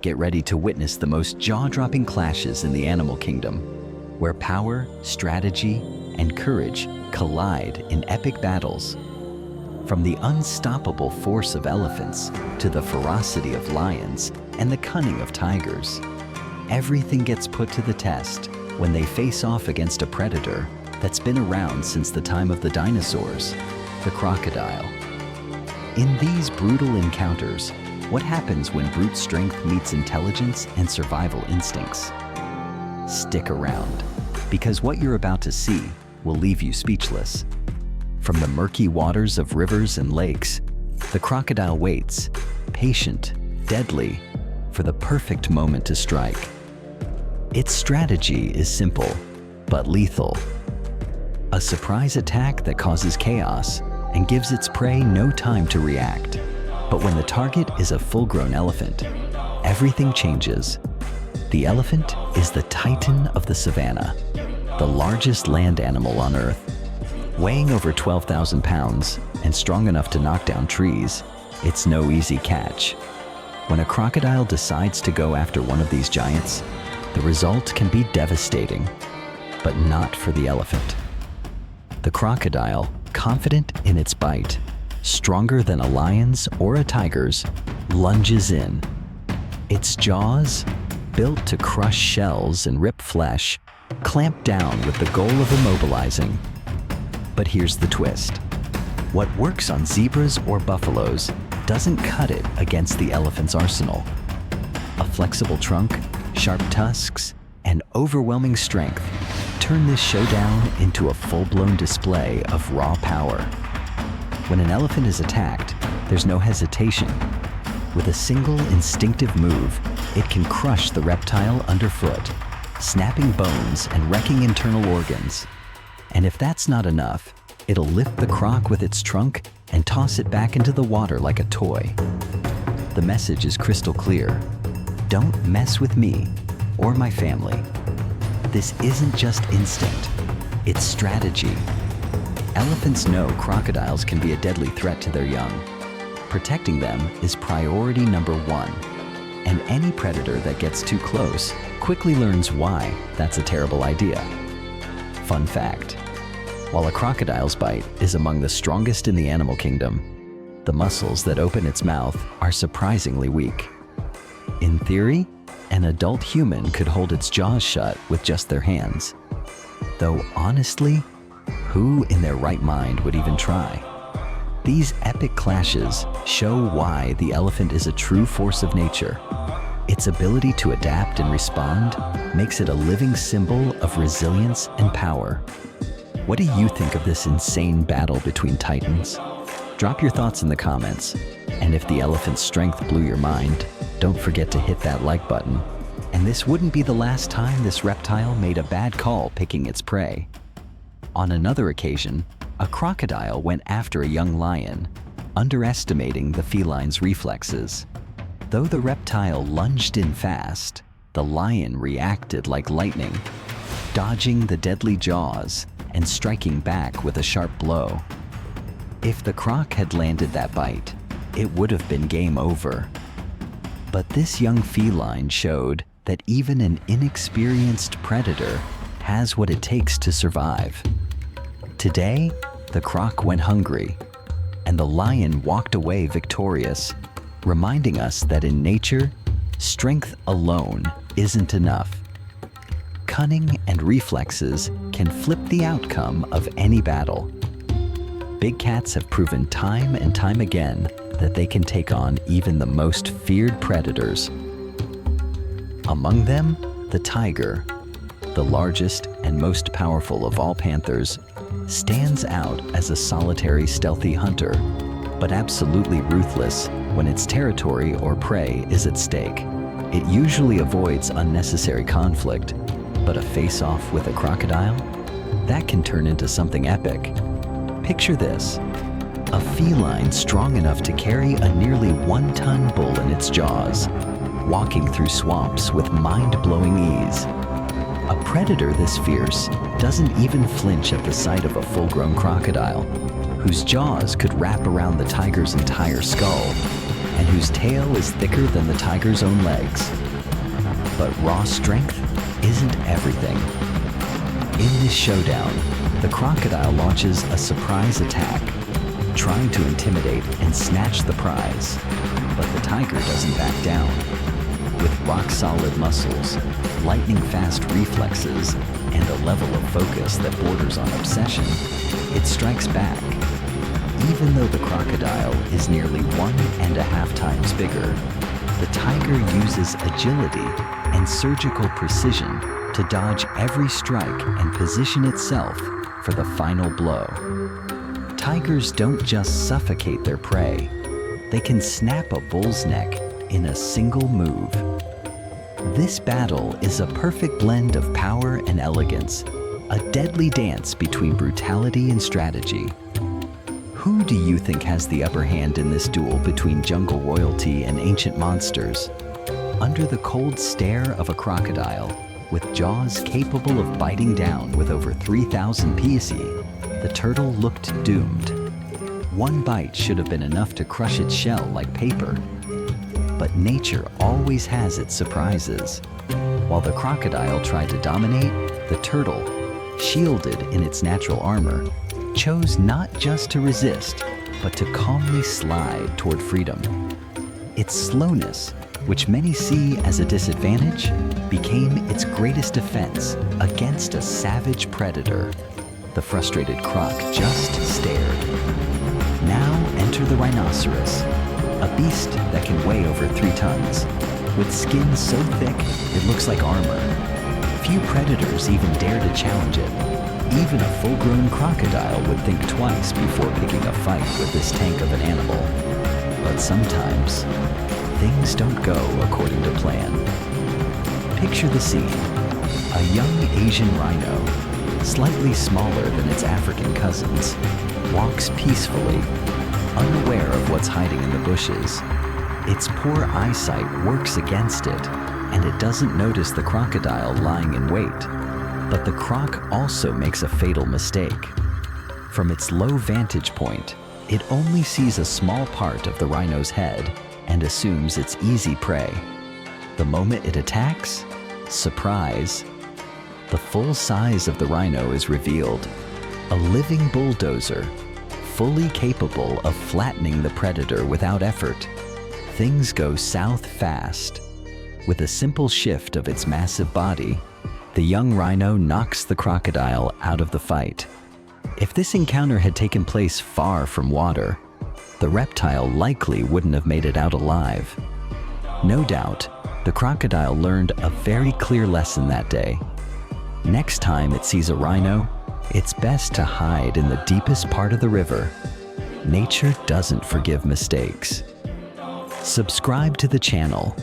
Get ready to witness the most jaw-dropping clashes in the animal kingdom, where power, strategy, and courage collide in epic battles. From the unstoppable force of elephants to the ferocity of lions and the cunning of tigers, everything gets put to the test when they face off against a predator that's been around since the time of the dinosaurs, the crocodile. In these brutal encounters, what happens when brute strength meets intelligence and survival instincts? Stick around, because what you're about to see will leave you speechless. From the murky waters of rivers and lakes, the crocodile waits, patient, deadly, for the perfect moment to strike. Its strategy is simple, but lethal. A surprise attack that causes chaos and gives its prey no time to react. But when the target is a full-grown elephant, everything changes. The elephant is the titan of the savannah, the largest land animal on Earth. Weighing over 12,000 pounds and strong enough to knock down trees, it's no easy catch. When a crocodile decides to go after one of these giants, the result can be devastating, but not for the elephant. The crocodile, confident in its bite, stronger than a lion's or a tiger's, lunges in. Its jaws, built to crush shells and rip flesh, clamp down with the goal of immobilizing. But here's the twist. What works on zebras or buffaloes doesn't cut it against the elephant's arsenal. A flexible trunk, sharp tusks, and overwhelming strength turn this showdown into a full-blown display of raw power. When an elephant is attacked, there's no hesitation. With a single instinctive move, it can crush the reptile underfoot, snapping bones and wrecking internal organs. And if that's not enough, it'll lift the croc with its trunk and toss it back into the water like a toy. The message is crystal clear. Don't mess with me or my family. This isn't just instinct, it's strategy. Elephants know crocodiles can be a deadly threat to their young. Protecting them is priority number one, and any predator that gets too close quickly learns why that's a terrible idea. Fun fact: while a crocodile's bite is among the strongest in the animal kingdom, the muscles that open its mouth are surprisingly weak. In theory, an adult human could hold its jaws shut with just their hands. Though honestly, who in their right mind would even try? These epic clashes show why the elephant is a true force of nature. Its ability to adapt and respond makes it a living symbol of resilience and power. What do you think of this insane battle between titans? Drop your thoughts in the comments. And if the elephant's strength blew your mind, don't forget to hit that like button. And this wouldn't be the last time this reptile made a bad call picking its prey. On another occasion, a crocodile went after a young lion, underestimating the feline's reflexes. Though the reptile lunged in fast, the lion reacted like lightning, dodging the deadly jaws and striking back with a sharp blow. If the croc had landed that bite, it would have been game over. But this young feline showed that even an inexperienced predator has what it takes to survive. Today, the croc went hungry, and the lion walked away victorious, reminding us that in nature, strength alone isn't enough. Cunning and reflexes can flip the outcome of any battle. Big cats have proven time and time again that they can take on even the most feared predators. Among them, the tiger, the largest and most powerful of all panthers, stands out as a solitary, stealthy hunter, but absolutely ruthless when its territory or prey is at stake. It usually avoids unnecessary conflict, but a face-off with a crocodile? That can turn into something epic. Picture this: a feline strong enough to carry a nearly 1-ton bull in its jaws, walking through swamps with mind-blowing ease. A predator this fierce doesn't even flinch at the sight of a full-grown crocodile, whose jaws could wrap around the tiger's entire skull. and whose tail is thicker than the tiger's own legs. But raw strength isn't everything. In this showdown, the crocodile launches a surprise attack, trying to intimidate and snatch the prize. But the tiger doesn't back down. With rock-solid muscles, lightning-fast reflexes, and a level of focus that borders on obsession, it strikes back. Even though the crocodile is nearly 1.5 times bigger, the tiger uses agility and surgical precision to dodge every strike and position itself for the final blow. Tigers don't just suffocate their prey, they can snap a bull's neck in a single move. This battle is a perfect blend of power and elegance, a deadly dance between brutality and strategy. Who do you think has the upper hand in this duel between jungle royalty and ancient monsters? Under the cold stare of a crocodile, with jaws capable of biting down with over 3,000 psi, the turtle looked doomed. One bite should have been enough to crush its shell like paper. But nature always has its surprises. While the crocodile tried to dominate, the turtle, shielded in its natural armor, chose not just to resist, but to calmly slide toward freedom. Its slowness, which many see as a disadvantage, became its greatest defense against a savage predator. The frustrated Croc just stared. Now enter the rhinoceros, a beast that can weigh over 3 tons. With skin so thick, it looks like armor. Few predators even dare to challenge it. Even a full-grown crocodile would think twice before picking a fight with this tank of an animal. But sometimes, things don't go according to plan. Picture the scene. A young Asian rhino, slightly smaller than its African cousins, walks peacefully, unaware of what's hiding in the bushes. Its poor eyesight works against it, and it doesn't notice the crocodile lying in wait. But the Croc also makes a fatal mistake. From its low vantage point, it only sees a small part of the rhino's head and assumes it's easy prey. The moment it attacks, surprise, the full size of the rhino is revealed. A living bulldozer, fully capable of flattening the predator without effort. Things go south fast. With a simple shift of its massive body, the young rhino knocks the crocodile out of the fight. If this encounter had taken place far from water, the reptile likely wouldn't have made it out alive. No doubt, the crocodile learned a very clear lesson that day. Next time it sees a rhino, it's best to hide in the deepest part of the river. Nature doesn't forgive mistakes. Subscribe to the channel.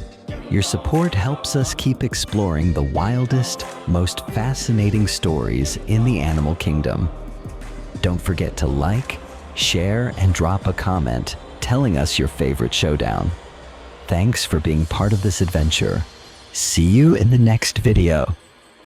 Your support helps us keep exploring the wildest, most fascinating stories in the animal kingdom. Don't forget to like, share, and drop a comment telling us your favorite showdown. Thanks for being part of this adventure. See you in the next video.